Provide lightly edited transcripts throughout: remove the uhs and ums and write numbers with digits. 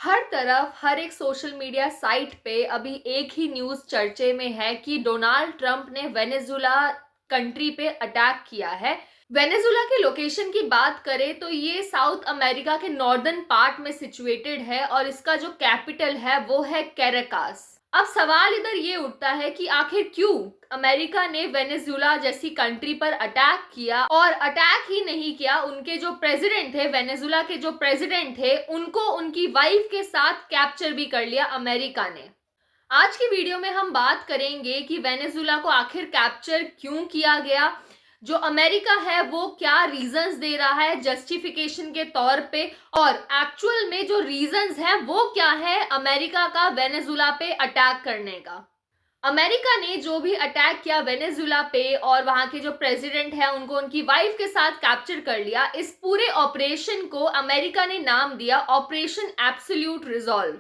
हर तरफ हर एक social media site पे अभी एक ही न्यूज़ चर्चे में है कि डोनाल्ड ट्रंप ने वेनेजुला कंट्री पे अटैक किया है। वेनेजुला के लोकेशन की बात करें तो ये साउथ अमेरिका के नॉर्दर्न पार्ट में सिचुएटेड है और इसका जो कैपिटल है वो है कैराकास। अब सवाल इधर ये उठता है कि आखिर क्यों अमेरिका ने वेनेजुला जैसी कंट्री पर अटैक किया, और अटैक ही नहीं किया, उनके जो प्रेसिडेंट थे, वेनेजुला के जो प्रेसिडेंट थे, उनको उनकी वाइफ के साथ कैप्चर भी कर लिया अमेरिका ने। आज की वीडियो में हम बात करेंगे कि वेनेजुला को आखिर कैप्चर क्यों किया गया, जो अमेरिका है वो क्या रीजंस दे रहा है जस्टिफिकेशन के तौर पे, और एक्चुअल में जो रीजंस हैं वो क्या है अमेरिका का वेनेजुला पे अटैक करने का। अमेरिका ने जो भी अटैक किया वेनेजुला पे और वहां के जो प्रेसिडेंट है उनको उनकी वाइफ के साथ कैप्चर कर लिया, इस पूरे ऑपरेशन को अमेरिका ने नाम दिया ऑपरेशन एब्सोल्यूट रिजॉल्व।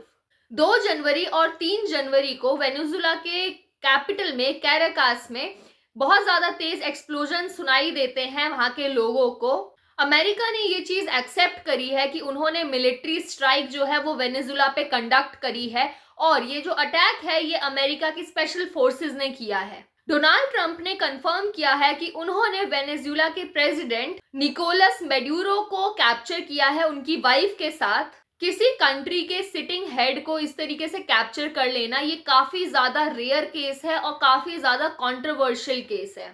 2 जनवरी और 3 जनवरी को वेनेजुला के कैपिटल में कैराकास में बहुत ज्यादा तेज एक्सप्लोजन सुनाई देते हैं वहां के लोगों को। अमेरिका ने ये चीज एक्सेप्ट करी है कि उन्होंने मिलिट्री स्ट्राइक जो है वो वेनेजुला पे कंडक्ट करी है, और ये जो अटैक है ये अमेरिका की स्पेशल फोर्सेस ने किया है। डोनाल्ड ट्रंप ने कंफर्म किया है कि उन्होंने वेनेजुला के प्रेसिडेंट निकोलस मेडुरो को कैप्चर किया है उनकी वाइफ के साथ। किसी कंट्री के सिटिंग हेड को इस तरीके से कैप्चर कर लेना ये काफी ज्यादा रेयर केस है और काफी ज्यादा कंट्रोवर्शियल केस है।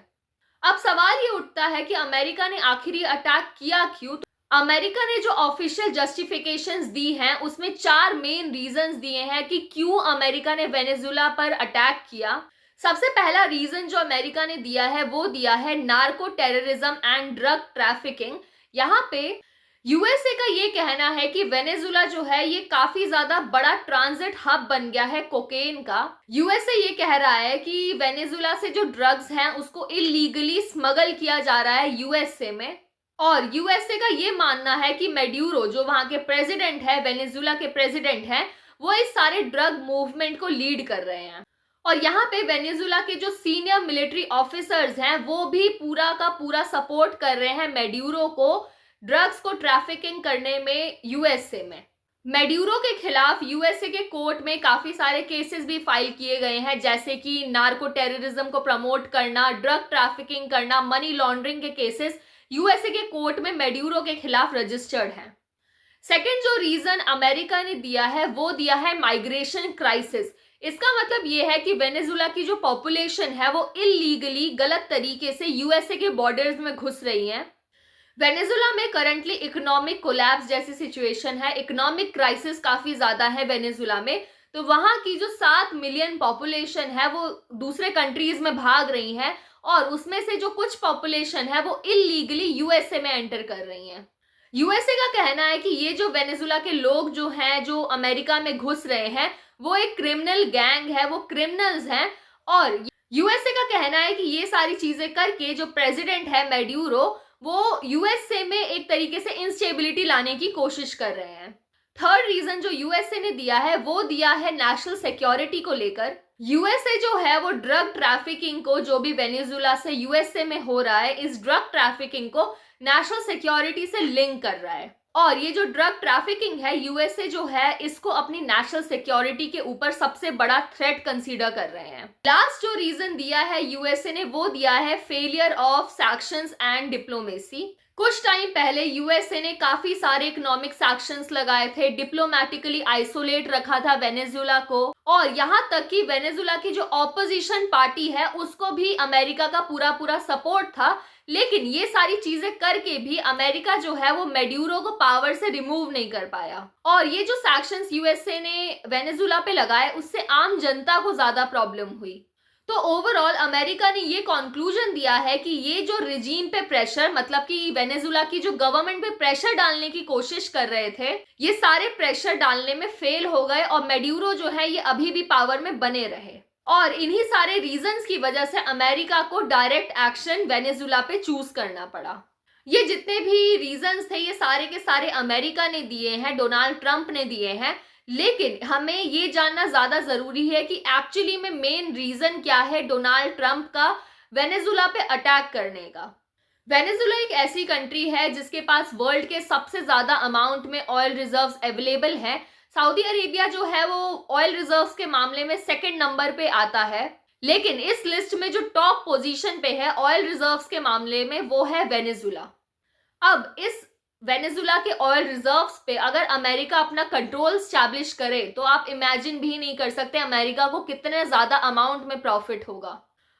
अब सवाल ये उठता है कि अमेरिका ने आखिर ये अटैक किया क्यों। तो अमेरिका ने जो ऑफिशियल जस्टिफिकेशंस दी हैं उसमें 4 मेन रीजंस दिए हैं कि क्यों अमेरिका ने वेनेजुला पर अटैक किया। सबसे पहला रीजन जो अमेरिका ने दिया है वो दिया है narco terrorism and drug trafficking. यहाँ पे यूएसए का ये कहना है कि वेनेजुला जो है ये काफी ज्यादा बड़ा ट्रांजिट हब बन गया है कोकेन का। यूएसए ये कह रहा है कि वेनेजुला से जो ड्रग्स हैं उसको इलीगली स्मगल किया जा रहा है यूएसए में, और यूएसए का ये मानना है कि मेड्यूरो जो वहां के प्रेसिडेंट है, वेनेजुला के प्रेसिडेंट हैं, वो इस सारे ड्रग मूवमेंट को लीड कर रहे हैं। और यहाँ पे वेनेजुला के जो सीनियर मिलिट्री ऑफिसर्स हैं वो भी पूरा का पूरा सपोर्ट कर रहे हैं मेड्यूरो को ड्रग्स को ट्रैफिकिंग करने में यूएसए में। मेड्यूरो के खिलाफ यूएसए के कोर्ट में काफी सारे केसेस भी फाइल किए गए हैं, जैसे कि नार्को टेररिज्म को प्रमोट करना, ड्रग ट्रैफिकिंग करना, मनी लॉन्ड्रिंग के केसेस यूएसए के कोर्ट में मेड्यूरो के खिलाफ रजिस्टर्ड हैं। सेकेंड जो रीजन अमेरिका ने दिया है वो दिया है माइग्रेशन क्राइसिस। इसका मतलब ये है कि वेनेजुला की जो पॉपुलेशन है वो इलीगली गलत तरीके से यूएसए के बॉर्डर्स में घुस रही है। वेनेजुला में करंटली इकोनॉमिक कोलैप्स जैसी सिचुएशन है, इकोनॉमिक क्राइसिस काफी ज्यादा है वेनेजुला में, तो वहां की जो 7 मिलियन पॉपुलेशन है वो दूसरे कंट्रीज में भाग रही है, और उसमें से जो कुछ पॉपुलेशन है वो इलीगली यूएसए में एंटर कर रही है। यूएसए का कहना है कि ये जो वेनेजुला के लोग जो हैं जो अमेरिका में घुस रहे हैं वो एक क्रिमिनल गैंग है, वो क्रिमिनल्स हैं, और यूएसए का कहना है कि ये सारी चीजें करके जो प्रेसिडेंट है मेड्यूरो वो यूएसए में एक तरीके से इंस्टेबिलिटी लाने की कोशिश कर रहे हैं। थर्ड रीजन जो यूएसए ने दिया है वो दिया है नेशनल सिक्योरिटी को लेकर। यूएसए जो है वो ड्रग ट्रैफिकिंग को, जो भी वेनेजुला से यूएसए में हो रहा है, इस ड्रग ट्रैफिकिंग को नेशनल सिक्योरिटी से लिंक कर रहा है, और ये जो ड्रग ट्रैफिकिंग है यूएसए जो है इसको अपनी नेशनल सिक्योरिटी के ऊपर सबसे बड़ा थ्रेट कंसीडर कर रहे हैं। लास्ट जो रीजन दिया है यूएसए ने वो दिया है failure of sanctions and diplomacy. कुछ टाइम पहले यूएसए ने काफी सारे इकोनॉमिक सैंक्शंस लगाए थे, डिप्लोमेटिकली आइसोलेट रखा था वेनेजुला को, और यहाँ तक कि वेनेजुला की जो ऑपोजिशन पार्टी है उसको भी अमेरिका का पूरा पूरा सपोर्ट था। लेकिन ये सारी चीजें करके भी अमेरिका जो है वो मेड्यूरो को पावर से रिमूव नहीं कर पाया, और ये जो सैंक्शंस यूएसए ने वेनेजुला पे लगाए उससे आम जनता को ज्यादा प्रॉब्लम हुई। तो ओवरऑल अमेरिका ने ये कंक्लूजन दिया है कि ये जो रिजीम पे प्रेशर, मतलब कि वेनेजुला की जो गवर्नमेंट पे प्रेशर डालने की कोशिश कर रहे थे, ये सारे प्रेशर डालने में फेल हो गए, और मेड्यूरो जो है ये अभी भी पावर में बने रहे, और इन्हीं सारे रीजंस की वजह से अमेरिका को डायरेक्ट एक्शन वेनेजुला पे चूज करना पड़ा। ये जितने भी रीजंस थे ये सारे के सारे अमेरिका ने दिए हैं, डोनाल्ड ट्रंप ने दिए हैं, लेकिन हमें ये जानना ज्यादा जरूरी है कि एक्चुअली में मेन रीजन क्या है डोनाल्ड ट्रंप का वेनेजुला पे अटैक करने का। वेनेजुला एक ऐसी कंट्री है जिसके पास वर्ल्ड के सबसे ज्यादा अमाउंट में ऑयल रिजर्व्स अवेलेबल हैं, सऊदी अरेबिया जो है वो ऑयल रिजर्व्स के मामले में सेकंड नंबर पे आता है, लेकिन इस लिस्ट में जो टॉप पोजीशन पे है ऑयल रिजर्व्स के मामले में वो है वेनेजुला। अब इस वेनेजुला के ऑयल रिजर्व्स पे अगर अमेरिका अपना कंट्रोल स्टैब्लिश करे तो आप इमेजिन भी नहीं कर सकते अमेरिका को कितने ज्यादा अमाउंट में प्रॉफिट होगा।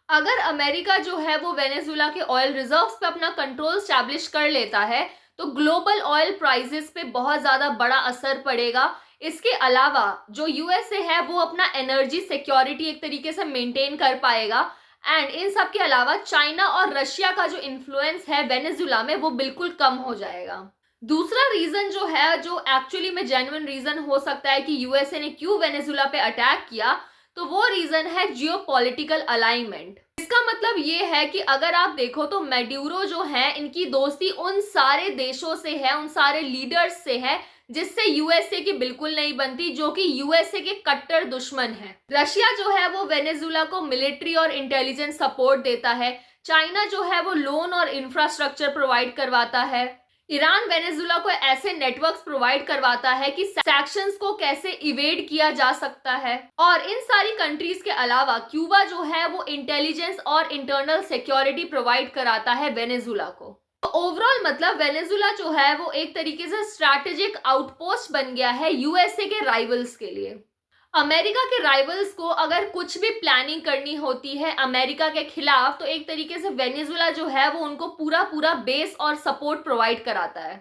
अगर अमेरिका जो है वो वेनेजुला के ऑयल रिजर्व्स पे अपना कंट्रोल स्टैब्लिश कर लेता है तो ग्लोबल ऑयल प्राइसेस पे बहुत ज्यादा बड़ा असर पड़ेगा। इसके अलावा जो यूएसए है वो अपना एनर्जी सिक्योरिटी एक तरीके से मेंटेन कर पाएगा, एंड इन सब के अलावा चाइना और रशिया का जो इन्फ्लुएंस है वेनेजुला में वो बिल्कुल कम हो जाएगा। दूसरा रीजन जो है, जो एक्चुअली में जेन्युइन रीजन हो सकता है कि यूएसए ने क्यों वेनेजुला पे अटैक किया, तो वो रीजन है जियोपॉलिटिकल अलाइनमेंट। इसका मतलब ये है कि अगर आप देखो तो मैड्यूरो जो है इनकी दोस्ती उन सारे देशों से है, उन सारे लीडर्स से है जिससे यूएसए की बिल्कुल नहीं बनती, जो कि यूएसए के कट्टर दुश्मन है। रशिया जो है वो वेनेजुला को मिलिट्री और इंटेलिजेंस सपोर्ट देता है। चाइना जो है वो लोन और इंफ्रास्ट्रक्चर प्रोवाइड करवाता है। ईरान वेनेजुला को ऐसे नेटवर्क्स प्रोवाइड करवाता है कि सैंक्शंस को कैसे इवेड किया जा सकता है। और इन सारी कंट्रीज के अलावा क्यूबा जो है वो इंटेलिजेंस और इंटरनल सिक्योरिटी प्रोवाइड कराता है वेनेजुला को। तो ओवरऑल मतलब वेनेजुला जो है वो एक तरीके से स्ट्रैटेजिक आउटपोस्ट बन गया है यूएसए के राइवल्स के लिए। अमेरिका के राइवल्स को अगर कुछ भी प्लानिंग करनी होती है अमेरिका के खिलाफ तो एक तरीके से वेनेजुला जो है वो उनको पूरा पूरा बेस और सपोर्ट प्रोवाइड कराता है।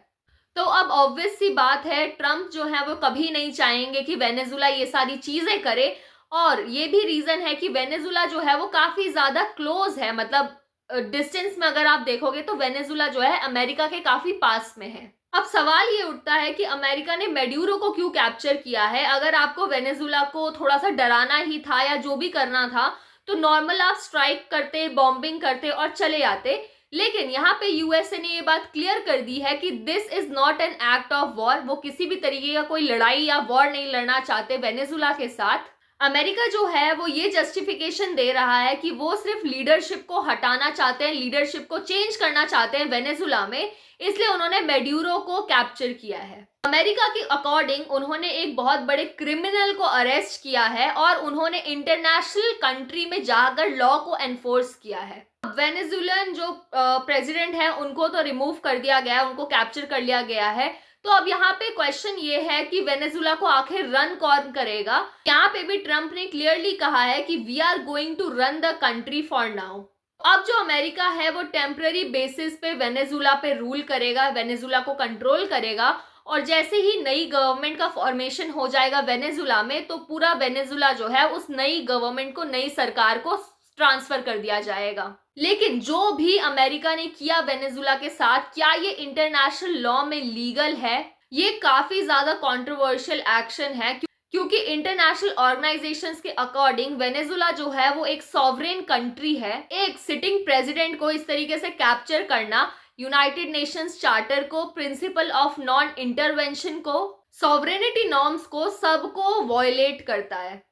तो अब ऑब्वियस सी बात है, ट्रम्प जो है वो कभी नहीं चाहेंगे कि वेनेजुला ये सारी चीजें करे, और ये भी रीजन है कि वेनेजुला जो है वो काफी ज्यादा क्लोज है, मतलब डिस्टेंस में अगर आप देखोगे तो वेनेजुला जो है अमेरिका के काफी पास में है। अब सवाल ये उठता है कि अमेरिका ने मैड्यूरो को क्यों कैप्चर किया है। अगर आपको वेनेजुला को थोड़ा सा डराना ही था या जो भी करना था तो नॉर्मल आप स्ट्राइक करते, बॉम्बिंग करते और चले आते, लेकिन यहाँ पे यूएसए ने ये बात क्लियर कर दी है कि this is not an act of war. वो किसी भी तरीके का कोई लड़ाई या वॉर नहीं लड़ना चाहते वेनेजुला के साथ। अमेरिका जो है वो ये जस्टिफिकेशन दे रहा है कि वो सिर्फ लीडरशिप को हटाना चाहते हैं, लीडरशिप को चेंज करना चाहते हैं वेनेजुला में, इसलिए उन्होंने मैड्यूरो को कैप्चर किया है। अमेरिका के अकॉर्डिंग उन्होंने एक बहुत बड़े क्रिमिनल को अरेस्ट किया है और उन्होंने इंटरनेशनल कंट्री में जाकर लॉ को एनफोर्स किया है। वेनेजुएलन जो प्रेसिडेंट है उनको तो रिमूव कर दिया गया है, उनको कैप्चर कर लिया गया है। तो अब यहाँ पे क्वेश्चन ये है कि वेनेजुला को आखिर रन कौन करेगा। यहाँ पे भी ट्रम्प ने क्लियरली कहा है कि we are going to run the country for now. अब जो अमेरिका है वो टेम्पररी बेसिस पे वेनेजुला पे रूल करेगा, वेनेजुला को कंट्रोल करेगा, और जैसे ही नई गवर्नमेंट का फॉर्मेशन हो जाएगा वेनेजुला में तो पूरा वेनेजुला जो है उस नई गवर्नमेंट को, नई सरकार को ट्रांसफर कर दिया जाएगा। लेकिन जो भी अमेरिका ने किया वेनेजुला के साथ, क्या ये इंटरनेशनल लॉ में लीगल है? ये काफी ज्यादा कंट्रोवर्शियल एक्शन है, क्योंकि इंटरनेशनल ऑर्गेनाइजेशंस के अकॉर्डिंग वेनेजुला जो है वो एक सॉवरेन कंट्री है। एक सिटिंग प्रेसिडेंट को इस तरीके से कैप्चर करना यूनाइटेड नेशंस चार्टर को, प्रिंसिपल ऑफ नॉन इंटरवेंशन को, सॉवरेनिटी नॉर्म्स को, सबको वॉयलेट करता है।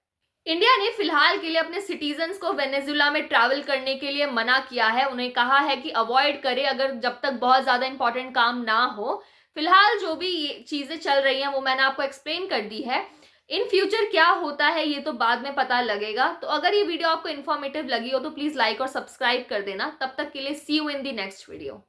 इंडिया ने फिलहाल के लिए अपने सिटीजन्स को वेनेजुला में ट्रैवल करने के लिए मना किया है। उन्हें कहा है कि अवॉइड करें अगर जब तक बहुत ज्यादा इंपॉर्टेंट काम ना हो। फिलहाल जो भी ये चीजें चल रही हैं वो मैंने आपको एक्सप्लेन कर दी है। इन फ्यूचर क्या होता है ये तो बाद में पता लगेगा। तो अगर ये वीडियो आपको इन्फॉर्मेटिव लगी हो तो प्लीज लाइक और सब्सक्राइब कर देना। तब तक के लिए see you in the next video.